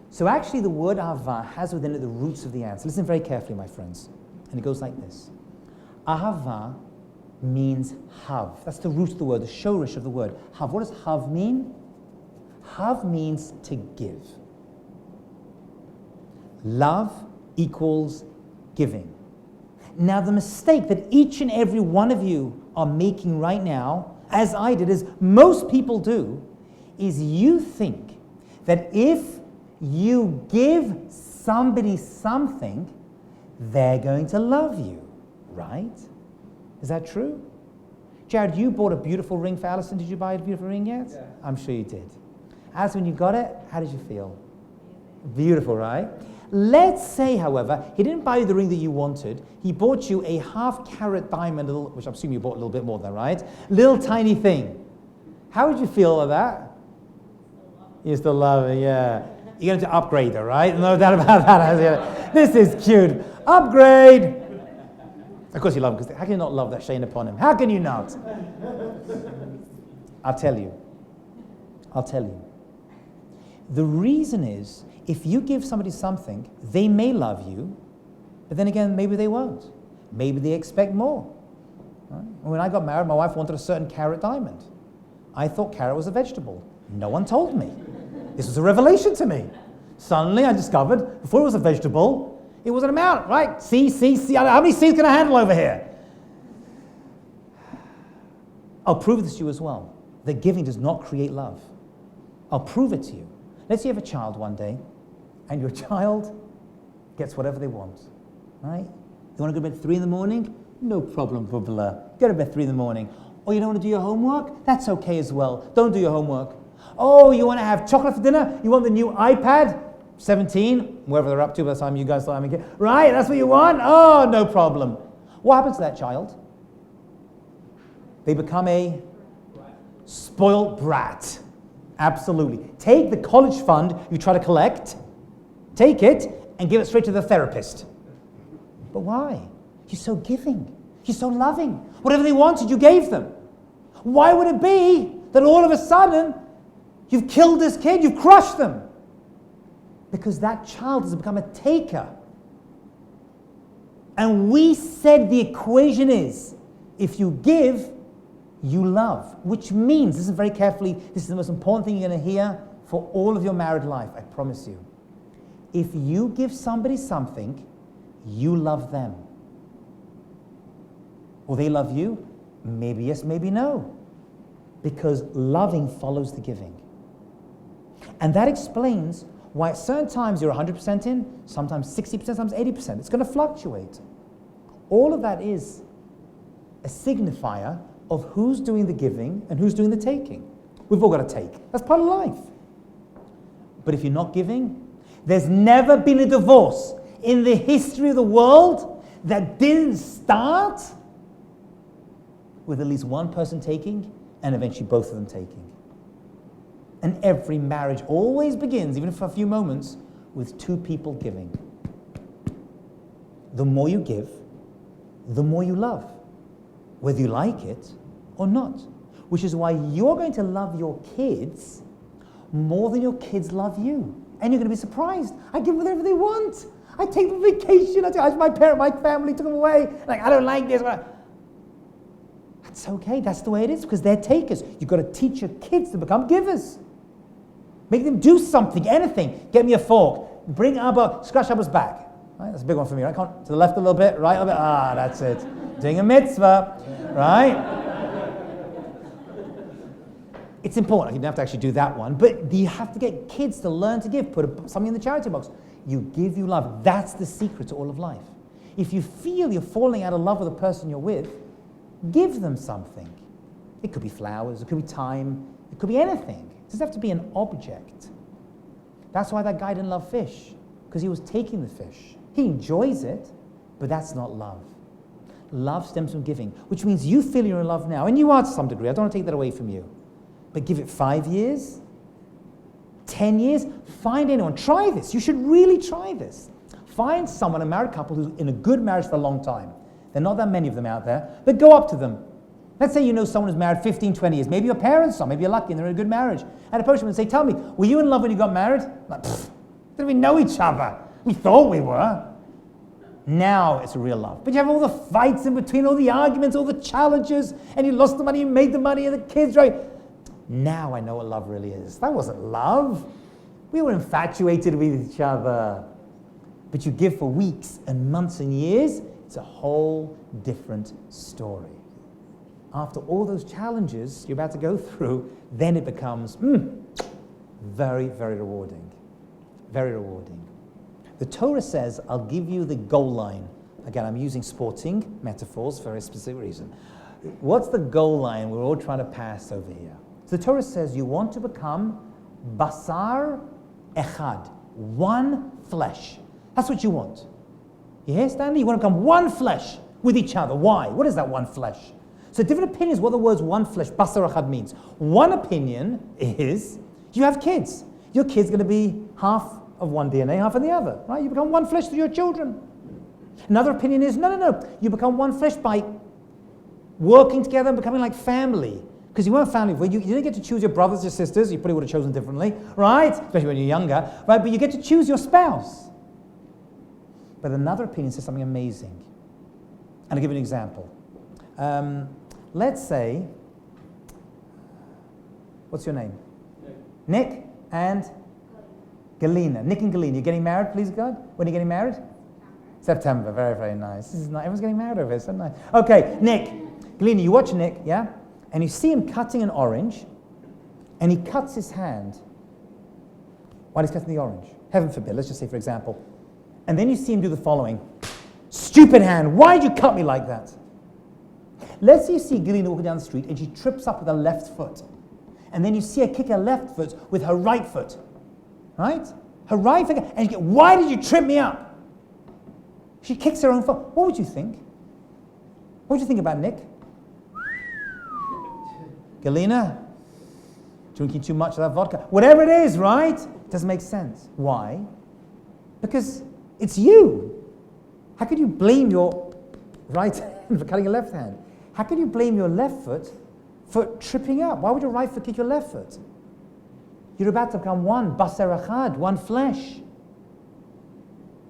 So actually the word ahava has within it the roots of the answer. Listen very carefully, my friends. And it goes like this. Ahava means hav. That's the root of the word, the shorish of the word. Hav. What does hav mean? Hav means to give. Love equals giving. Now the mistake that each and every one of you are making right now, as I did, as most people do, is you think that if you give somebody something, they're going to love you, right? Is that true? Jared, you bought a beautiful ring for Alison. Did you buy a beautiful ring yet? Yeah. I'm sure you did. As when you got it, how did you feel? Beautiful, right? Let's say, however, he didn't buy you the ring that you wanted. He bought you a half-carat diamond, which I'm assuming you bought a little bit more than, right? Little tiny thing. How would you feel about that? You still love it, yeah. You're going to upgrade her, right? No doubt about that. This is cute. Upgrade. Of course you love him, because how can you not love that shame upon him? How can you not? I'll tell you. The reason is, if you give somebody something, they may love you, but then again, maybe they won't. Maybe they expect more. Right? When I got married, my wife wanted a certain carat diamond. I thought carat was a vegetable. No one told me. This was a revelation to me. Suddenly I discovered, before it was a vegetable, it was an amount, right? C. How many C's can I handle over here? I'll prove this to you as well, that giving does not create love. I'll prove it to you. Let's say you have a child one day, and your child gets whatever they want, right? They want to go to bed at 3 in the morning? No problem, blah, blah. Go to bed at 3 in the morning. Oh, you don't want to do your homework? That's okay as well. Don't do your homework. Oh, you want to have chocolate for dinner? You want the new iPad? 17, wherever they're up to by the time you guys start having kids. Right, that's what you want? Oh, no problem. What happens to that child? They become a spoiled brat. Absolutely. Take the college fund you try to collect, take it, and give it straight to the therapist. But why? You're so giving. You're so loving. Whatever they wanted, you gave them. Why would it be that all of a sudden you've killed this kid, you've crushed them? Because that child has become a taker. And we said the equation is, if you give, you love. Which means, listen very carefully, this is the most important thing you're going to hear for all of your married life, I promise you. If you give somebody something, you love them. Will they love you? Maybe yes, maybe no. Because loving follows the giving. And that explains why at certain times you're 100% in, sometimes 60%, sometimes 80%. It's going to fluctuate. All of that is a signifier of who's doing the giving and who's doing the taking. We've all got to take. That's part of life. But if you're not giving, there's never been a divorce in the history of the world that didn't start with at least one person taking and eventually both of them taking. And every marriage always begins, even for a few moments, with two people giving. The more you give, the more you love, whether you like it or not. Which is why you're going to love your kids more than your kids love you. And you're going to be surprised. I give them whatever they want. I take them on vacation. My family took them away. Like, I don't like this. That's okay. That's the way it is because they're takers. You've got to teach your kids to become givers. Make them do something, anything. Get me a fork. Bring Abba, scratch Abba's back. Right? That's a big one for me, right? To the left a little bit, right a little bit. Ah, that's it. Doing a mitzvah, right? It's important. You don't have to actually do that one. But you have to get kids to learn to give. Put something in the charity box. You give, you love. That's the secret to all of life. If you feel you're falling out of love with the person you're with, give them something. It could be flowers. It could be time. It could be anything. It doesn't have to be an object. That's why that guy didn't love fish, because he was taking the fish. He enjoys it, but that's not love. Love stems from giving, which means you feel you're in love now, and you are to some degree. I don't want to take that away from you. But give it 5 years, 10 years, find anyone. Try this. You should really try this. Find someone, a married couple, who's in a good marriage for a long time. There are not that many of them out there, but go up to them. Let's say you know someone who's married 15, 20 years. Maybe your parents are, maybe you're lucky and they're in a good marriage. And approach them and say, tell me, were you in love when you got married? Like, didn't we know each other? We thought we were. Now it's a real love. But you have all the fights in between, all the arguments, all the challenges, and you lost the money, you made the money, and the kids, right? Now I know what love really is. That wasn't love. We were infatuated with each other. But you give for weeks and months and years, it's a whole different story. After all those challenges you're about to go through, then it becomes very, very rewarding. Very rewarding. The Torah says, I'll give you the goal line. Again, I'm using sporting metaphors for a specific reason. What's the goal line we're all trying to pass over here? So the Torah says you want to become basar echad, one flesh. That's what you want. You hear, Stanley? You want to become one flesh with each other. Why? What is that one flesh? So different opinions what the words one flesh, basar echad, means. One opinion is you have kids. Your kid's going to be half of one DNA, half of the other, right? You become one flesh with your children. Another opinion is, no. You become one flesh by working together and becoming like family. Because you weren't family before. You didn't get to choose your brothers or sisters. You probably would have chosen differently, right? Especially when you're younger, right? But you get to choose your spouse. But another opinion says something amazing. And I'll give you an example. Let's say, what's your name? Nick and Galina. Nick and Galina. You're getting married, please God? When are you getting married? September. Very, very nice. This is nice. Everyone's getting married over here. So nice. Okay, Nick. Galina, you watch Nick, yeah? And you see him cutting an orange, and he cuts his hand while he's cutting the orange. Heaven forbid, let's just say, for example. And then you see him do the following. Stupid hand, why'd you cut me like that? Let's say you see Galina walking down the street, and she trips up with her left foot. And then you see her kick her left foot with her right foot. Right? Her right foot, and you get, why did you trip me up? She kicks her own foot. What would you think? What would you think about Nick? Galina, drinking too much of that vodka. Whatever it is, right? It doesn't make sense. Why? Because it's you. How could you blame your right hand for cutting your left hand? How could you blame your left foot for tripping up? Why would your right foot kick your left foot? You're about to become one, basar echad, one flesh.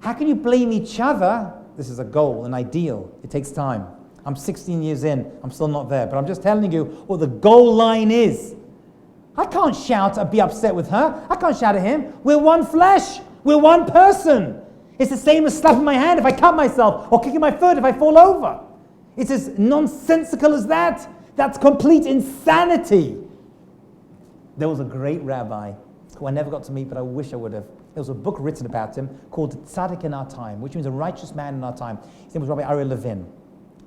How can you blame each other? This is a goal, an ideal. It takes time. I'm 16 years in, I'm still not there, but I'm just telling you what the goal line is. I can't shout and be upset with her. I can't shout at him. We're one flesh. We're one person. It's the same as slapping my hand if I cut myself or kicking my foot if I fall over. It's as nonsensical as that. That's complete insanity. There was a great rabbi who I never got to meet, but I wish I would have. There was a book written about him called Tzaddik in Our Time, which means a righteous man in our time. His name was Rabbi Aryeh Levin.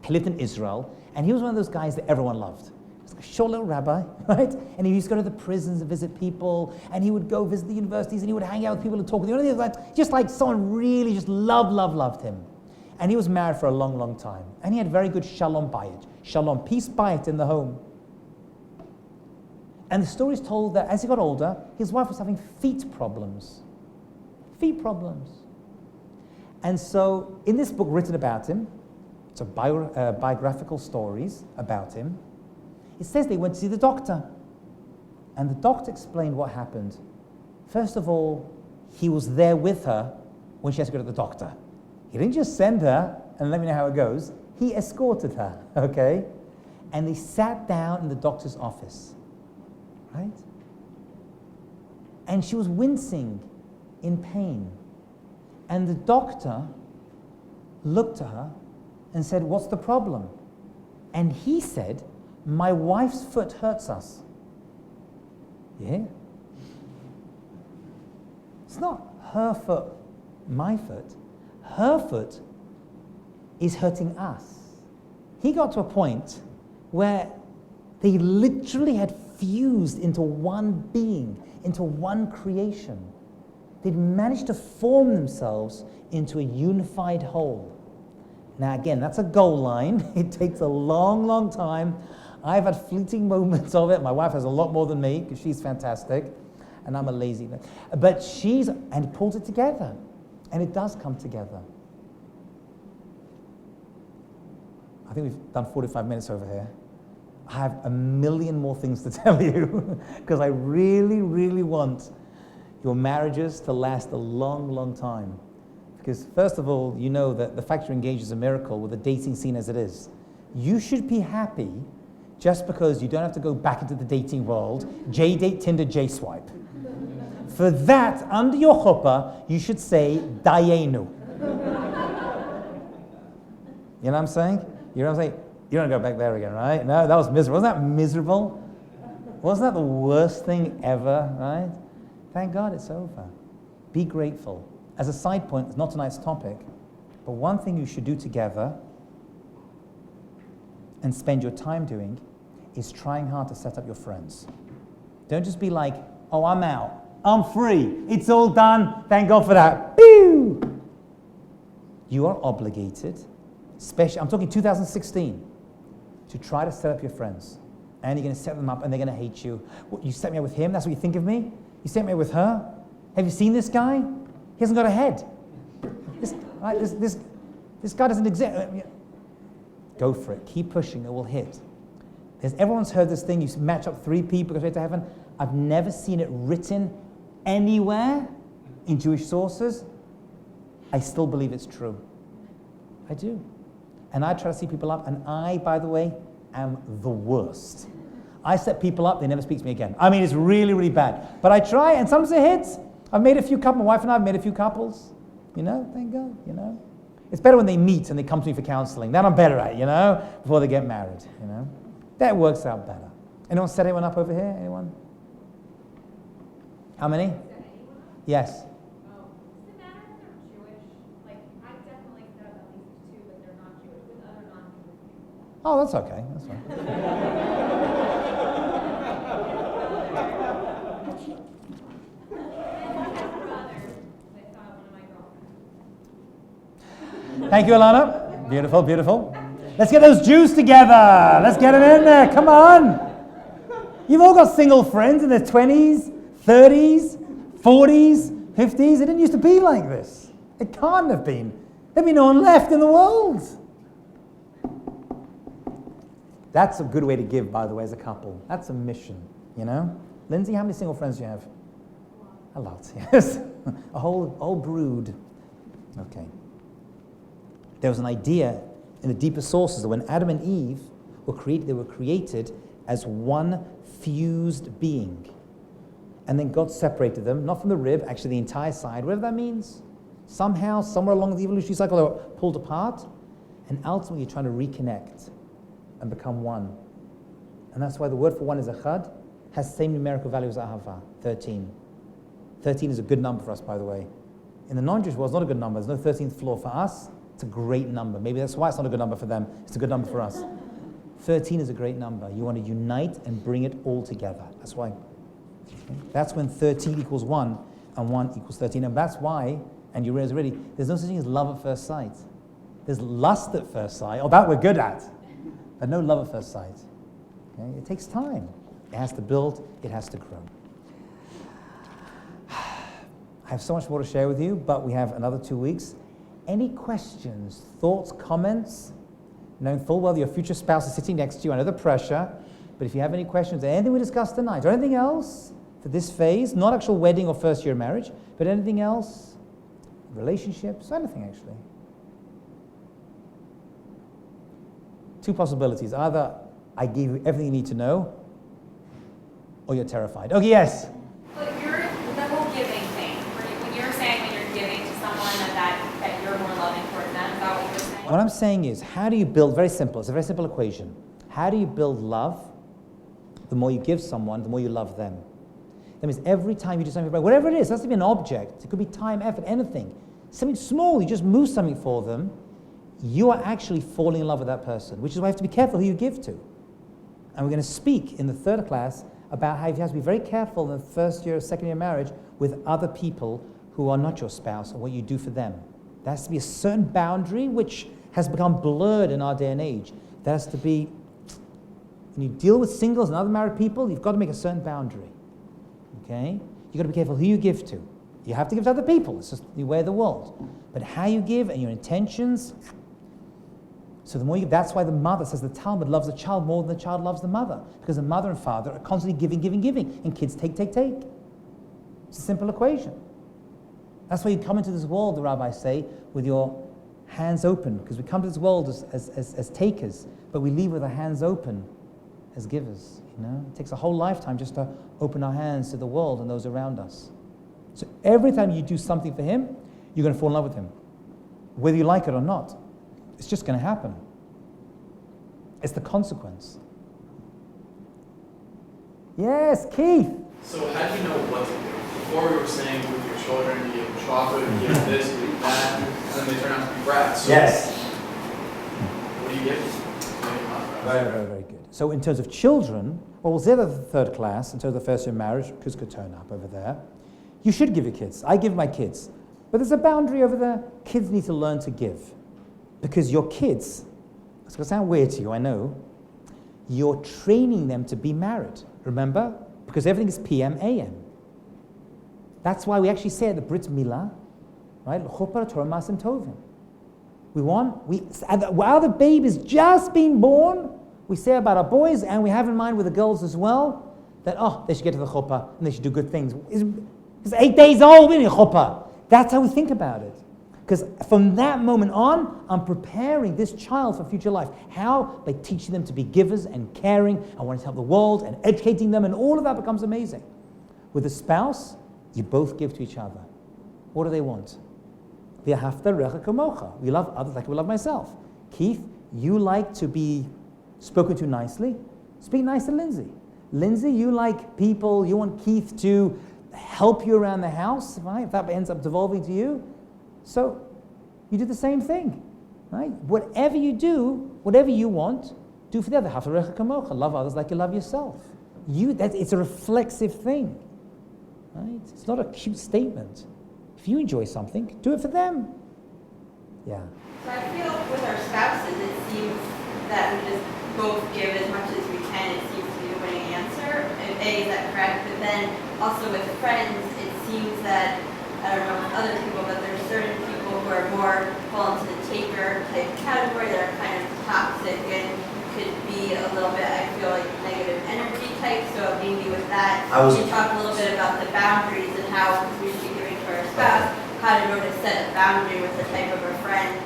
He lived in Israel, and he was one of those guys that everyone loved. He was like a short little rabbi, right? And he used to go to the prisons and visit people, and he would go visit the universities, and he would hang out with people and talk with them. Just like someone really just loved him. And he was married for a long, long time. And he had very good shalom bayit. Shalom, peace bayit in the home. And the story is told that as he got older, his wife was having feet problems. Feet problems. And so in this book written about him, it's a biographical stories about him, it says they went to see the doctor. And the doctor explained what happened. First of all, he was there with her when she has to go to the doctor. He didn't just send her and let me know how it goes. He escorted her, okay? And they sat down in the doctor's office, right? And she was wincing in pain. And the doctor looked at her and said, what's the problem? And he said, my wife's foot hurts us. Yeah? It's not her foot, my foot. Her foot is hurting us. He got to a point where they literally had fused into one being, into one creation. They'd managed to form themselves into a unified whole. Now again, that's a goal line. It takes a long, long time. I've had fleeting moments of it. My wife has a lot more than me because she's fantastic, and I'm a lazy man. But and pulls it together, and it does come together. I think we've done 45 minutes over here. I have a million more things to tell you because I really, really want your marriages to last a long, long time. Because first of all, you know that the fact you're engaged is a miracle with the dating scene as it is. You should be happy just because you don't have to go back into the dating world, J-Date, Tinder, J-Swipe. For that, under your chuppah, you should say, Dayenu. You know what I'm saying? You know what I'm saying? You don't go back there again, right? No, that was miserable. Wasn't that miserable? Wasn't that the worst thing ever, right? Thank God it's over. Be grateful. As a side point, it's not tonight's topic, but one thing you should do together and spend your time doing is trying hard to set up your friends. Don't just be like, oh, I'm out. I'm free. It's all done. Thank God for that. Pew! You are obligated, especially, I'm talking 2016, to try to set up your friends. And you're going to set them up and they're going to hate you. What, you set me up with him? That's what you think of me? You set me up with her? Have you seen this guy? He hasn't got a head. This guy doesn't exist. Go for it. Keep pushing. It will hit. Everyone's heard this thing. You match up 3 people, go straight to heaven. I've never seen it written anywhere in Jewish sources. I still believe it's true. I do. And I try to see people up, and I, by the way, am the worst. I set people up, they never speak to me again. I mean, it's really, really bad. But I try, and sometimes it hits. I've made a few couples, my wife and I have made a few couples. You know, thank God, you know. It's better when they meet and they come to me for counseling. That I'm better at, you know, before they get married, you know. That works out better. Anyone set anyone up over here? Anyone? How many? Yes. Oh, does it matter if they're Jewish? Like, I definitely set up at least 2, but they're not Jewish, with other non-Jewish people. Oh, that's okay. That's fine. Thank you, Alana. Beautiful, beautiful. Let's get those Jews together. Let's get them in there. Come on. You've all got single friends in their 20s, 30s, 40s, 50s. It didn't used to be like this. It can't have been. There'd be no one left in the world. That's a good way to give, by the way, as a couple. That's a mission, you know? Lindsay, how many single friends do you have? A lot, yes. A whole brood. Okay. There was an idea in the deeper sources that when Adam and Eve were created, they were created as one fused being. And then God separated them, not from the rib, actually the entire side, whatever that means. Somehow, somewhere along the evolutionary cycle, they were pulled apart. And ultimately, you're trying to reconnect and become one. And that's why the word for one is echad, has the same numerical value as ahava, 13. 13 is a good number for us, by the way. In the non-Jewish world, it's not a good number. There's no 13th floor. For us, it's a great number. Maybe that's why it's not a good number for them. It's a good number for us. 13 is a great number. You want to unite and bring it all together. That's why. Okay? That's when 13 equals 1 and 1 equals 13. And that's why, and you realize already, there's no such thing as love at first sight. There's lust at first sight. Oh, that we're good at. But no love at first sight. Okay? It takes time. It has to build. It has to grow. I have so much more to share with you, but we have another 2 weeks. Any questions, thoughts, comments? Knowing full well your future spouse is sitting next to you, I know the pressure, but if you have any questions, anything we discussed tonight, or anything else for this phase, not actual wedding or first year marriage, but anything else, relationships, anything actually. 2 possibilities. Either I gave you everything you need to know, or you're terrified. Okay, yes? But the whole giving thing, when you're saying when you're giving to someone that you're more loving towards them, is that what you're saying? What I'm saying is, how do you build, very simple, it's a very simple equation. How do you build love? The more you give someone, the more you love them. That means every time you do something, whatever it is, it doesn't be an object, it could be time, effort, anything. Something small, you just move something for them, you are actually falling in love with that person, which is why you have to be careful who you give to. And we're going to speak in the 3rd class about how you have to be very careful in the first year or second year of marriage with other people who are not your spouse and what you do for them. There has to be a certain boundary which has become blurred in our day and age. There has to be, when you deal with singles and other married people, you've got to make a certain boundary. Okay? You've got to be careful who you give to. You have to give to other people. It's just the way of the world. But how you give and your intentions. So the more you give, that's why the mother says the Talmud loves the child more than the child loves the mother. Because the mother and father are constantly giving, giving, giving. And kids take, take, take. It's a simple equation. That's why you come into this world, the rabbis say, with your hands open. Because we come to this world as takers, but we leave with our hands open as givers. You know? It takes a whole lifetime just to open our hands to the world and those around us. So every time you do something for him, you're going to fall in love with him. Whether you like it or not. It's just going to happen. It's the consequence. Yes, Keith. So how do you know what to do? Before we were saying with your children, you give chocolate, you give this, you give that, and then they turn out to be brats. So Yes. what do you give? Very, very, very good. So in terms of children, well, we'll say that the third class, in terms of the first year of marriage, because could turn up over there. You should give your kids. I give my kids. But there's a boundary over there. Kids need to learn to give. Because your kids, it's going to sound weird to you, I know, you're training them to be married. Remember? Because everything is PM, AM. That's why we actually say at the Brit Milah, right? L'chopar Torah Masim Tovim. While the baby's just been born, we say about our boys, and we have in mind with the girls as well, that, they should get to the chuppah, and they should do good things. It's 8 days old, we need a chuppah. That's how we think about it. Because from that moment on, I'm preparing this child for future life. How? By teaching them to be givers and caring and wanting to help the world and educating them, and all of that becomes amazing. With a spouse, you both give to each other. What do they want? V'ahavta recha kamocha. We love others like we love myself. Keith, you like to be spoken to nicely. Speak nice to Lindsay. Lindsay, you like people, you want Keith to help you around the house, right? If that ends up devolving to you. So you do the same thing, right? Whatever you do, whatever you want, do for the other. V'ahavta recha kamocha. Love others like you love yourself. It's a reflexive thing, right? It's not a cute statement. If you enjoy something, do it for them. Yeah. So I feel with our spouses, it seems that we just both give as much as we can. It seems to be the winning answer. Is that correct? But then also with friends, it seems that, I don't know with other people, but there's certain people who are more fall into the taker type category that are kind of toxic and could be a little bit, I feel like, negative energy type. So maybe with that, you talk a little bit about the boundaries and how we should be giving to our spouse, how to know to set a boundary with the type of a friend.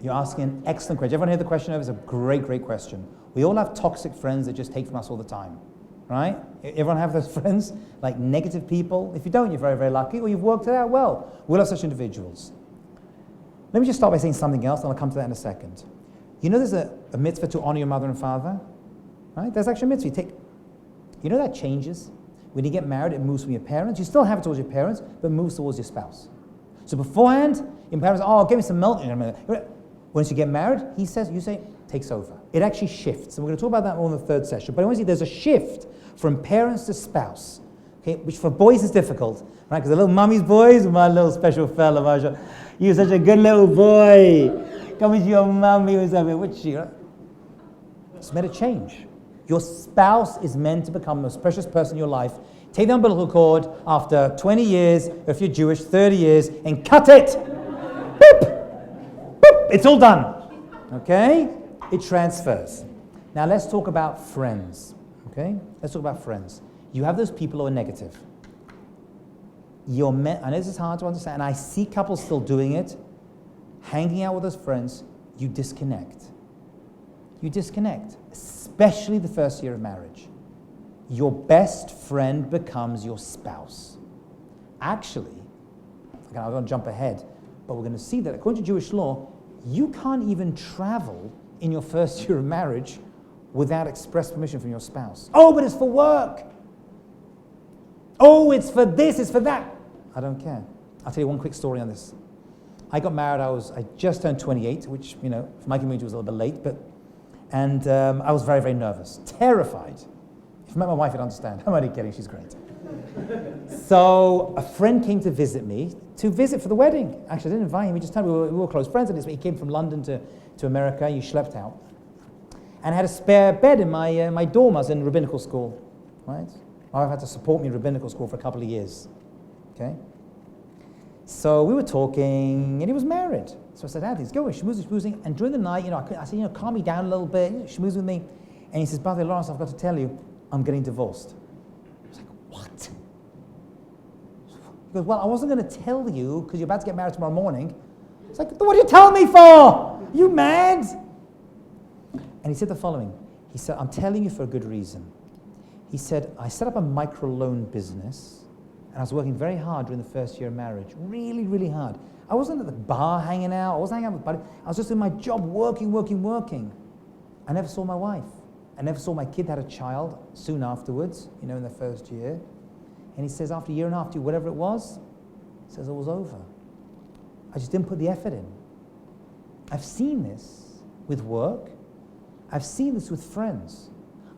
You're asking an excellent question. Everyone hear the question over? It's a great, great question. We all have toxic friends that just take from us all the time, right? Everyone have those friends, like negative people? If you don't, you're very, very lucky, or you've worked it out well. We'll have such individuals. Let me just start by saying something else, and I'll come to that in a second. You know there's a mitzvah to honor your mother and father, right? There's actually a mitzvah. You know that changes. When you get married, it moves from your parents. You still have it towards your parents, but it moves towards your spouse. So beforehand, your parents, give me some milk in a minute. Once you get married, you say, takes over. It actually shifts. And we're going to talk about that more in the third session. But I want to see there's a shift from parents to spouse, okay, which for boys is difficult, right? Because the little mummy's boys, my little special fella, Marsha, you're such a good little boy. Coming to your mummy or something. What's she, right? It's meant to change. Your spouse is meant to become the most precious person in your life. Take the umbilical cord after 20 years, if you're Jewish, 30 years, and cut it. Boop! It's all done, okay? It transfers. Now let's talk about friends, okay? Let's talk about friends. You have those people who are negative. I know this is hard to understand, and I see couples still doing it, hanging out with those friends. You disconnect. You disconnect, especially the first year of marriage. Your best friend becomes your spouse. Actually, I'm going to jump ahead, but we're going to see that according to Jewish law, you can't even travel in your first year of marriage without express permission from your spouse. Oh, but it's for work. Oh, it's for this, it's for that. I don't care. I'll tell you one quick story on this. I got married, I just turned 28, which, for my community was a little bit late, and I was very, very nervous, terrified. If you met my wife, you'd understand. I'm only kidding, she's great. So a friend came to visit me, for the wedding. Actually, I didn't invite him, he just told me we were close friends, and he came from London to America, he schlepped out. And I had a spare bed in my dorm. I was in rabbinical school, right? My wife had to support me in rabbinical school for a couple of years, okay? So we were talking, and he was married. So I said, Anthony, let's go, schmoozing. And during the night, I said, calm me down a little bit, schmooze with me. And he says, by the way, Lawrence, I've got to tell you, I'm getting divorced. I was like, what? He goes, well, I wasn't going to tell you because you're about to get married tomorrow morning. It's like, what are you telling me for? Are you mad? And he said the following. He said, I'm telling you for a good reason. He said, I set up a microloan business, and I was working very hard during the first year of marriage. Really, really hard. I wasn't at the bar hanging out. I wasn't hanging out with buddies. I was just doing my job, working. I never saw my wife. I never saw my kid had a child soon afterwards, in the first year. And he says, after a year and a half, whatever it was, he says, it was over. I just didn't put the effort in. I've seen this with work. I've seen this with friends.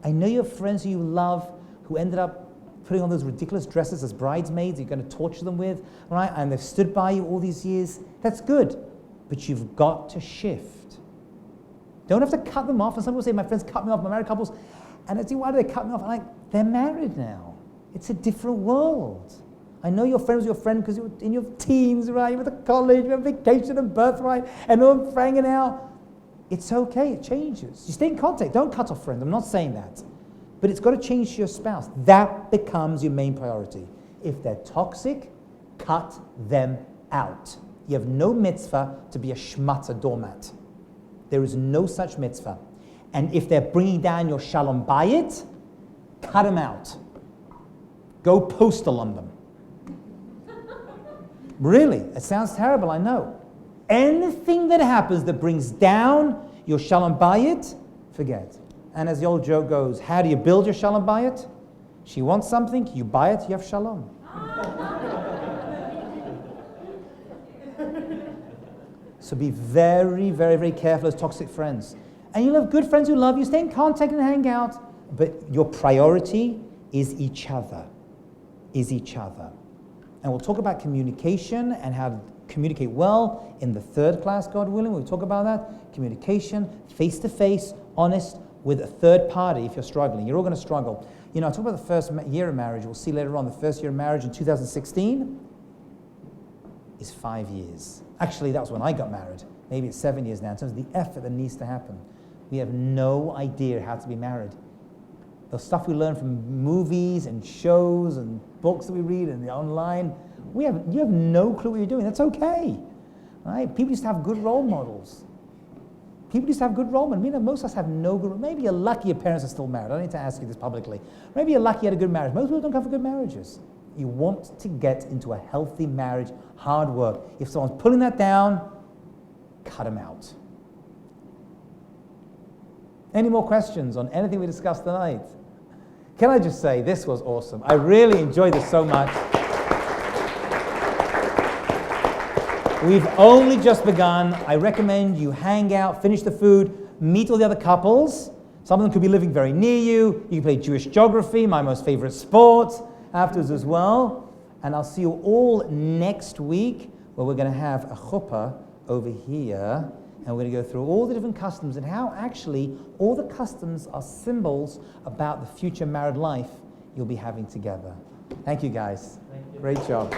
I know you have friends who you love who ended up putting on those ridiculous dresses as bridesmaids you're going to torture them with, right? And they've stood by you all these years. That's good. But you've got to shift. Don't have to cut them off. And some people say, my friends cut me off, my married couples. And I say, why do they cut me off? I'm like, they're married now. It's a different world. I know your friend was your friend because you were in your teens, right? You were at college, you were on vacation and birthright, and all hanging out. It's okay, it changes. You stay in contact, don't cut off friends. I'm not saying that. But it's got to change to your spouse. That becomes your main priority. If they're toxic, cut them out. You have no mitzvah to be a schmutzer doormat. There is no such mitzvah. And if they're bringing down your shalom bayit, cut them out. Go postal on them. Really, it sounds terrible, I know. Anything that happens that brings down your shalom bayit, forget. And as the old joke goes, how do you build your shalom bayit? She wants something, you buy it, you have shalom. So be very, very, very careful of toxic friends. And you'll have good friends who love you, stay in contact and hang out, but your priority is each other. And we'll talk about communication and how to communicate well in the third class, God willing. We'll talk about that. Communication, face-to-face, honest, with a third party if you're struggling. You're all going to struggle. I talk about the first year of marriage. We'll see later on. The first year of marriage in 2016 is 5 years. Actually, that was when I got married. Maybe it's 7 years now in terms of the effort that needs to happen. We have no idea how to be married. The stuff we learn from movies and shows and books that we read and the online, you have no clue what you're doing. That's okay, right? People used to have good role models. Most of us have no good. Maybe you're lucky your parents are still married. I don't need to ask you this publicly. Maybe you're lucky you had a good marriage. Most people don't come for good marriages. You want to get into a healthy marriage, hard work. If someone's pulling that down, cut them out. Any more questions on anything we discussed tonight? Can I just say, this was awesome. I really enjoyed this so much. We've only just begun. I recommend you hang out, finish the food, meet all the other couples. Some of them could be living very near you. You can play Jewish geography, my most favorite sport, afterwards as well. And I'll see you all next week, where we're going to have a chuppah over here. And we're going to go through all the different customs and how actually all the customs are symbols about the future married life you'll be having together. Thank you, guys. Thank you. Great job.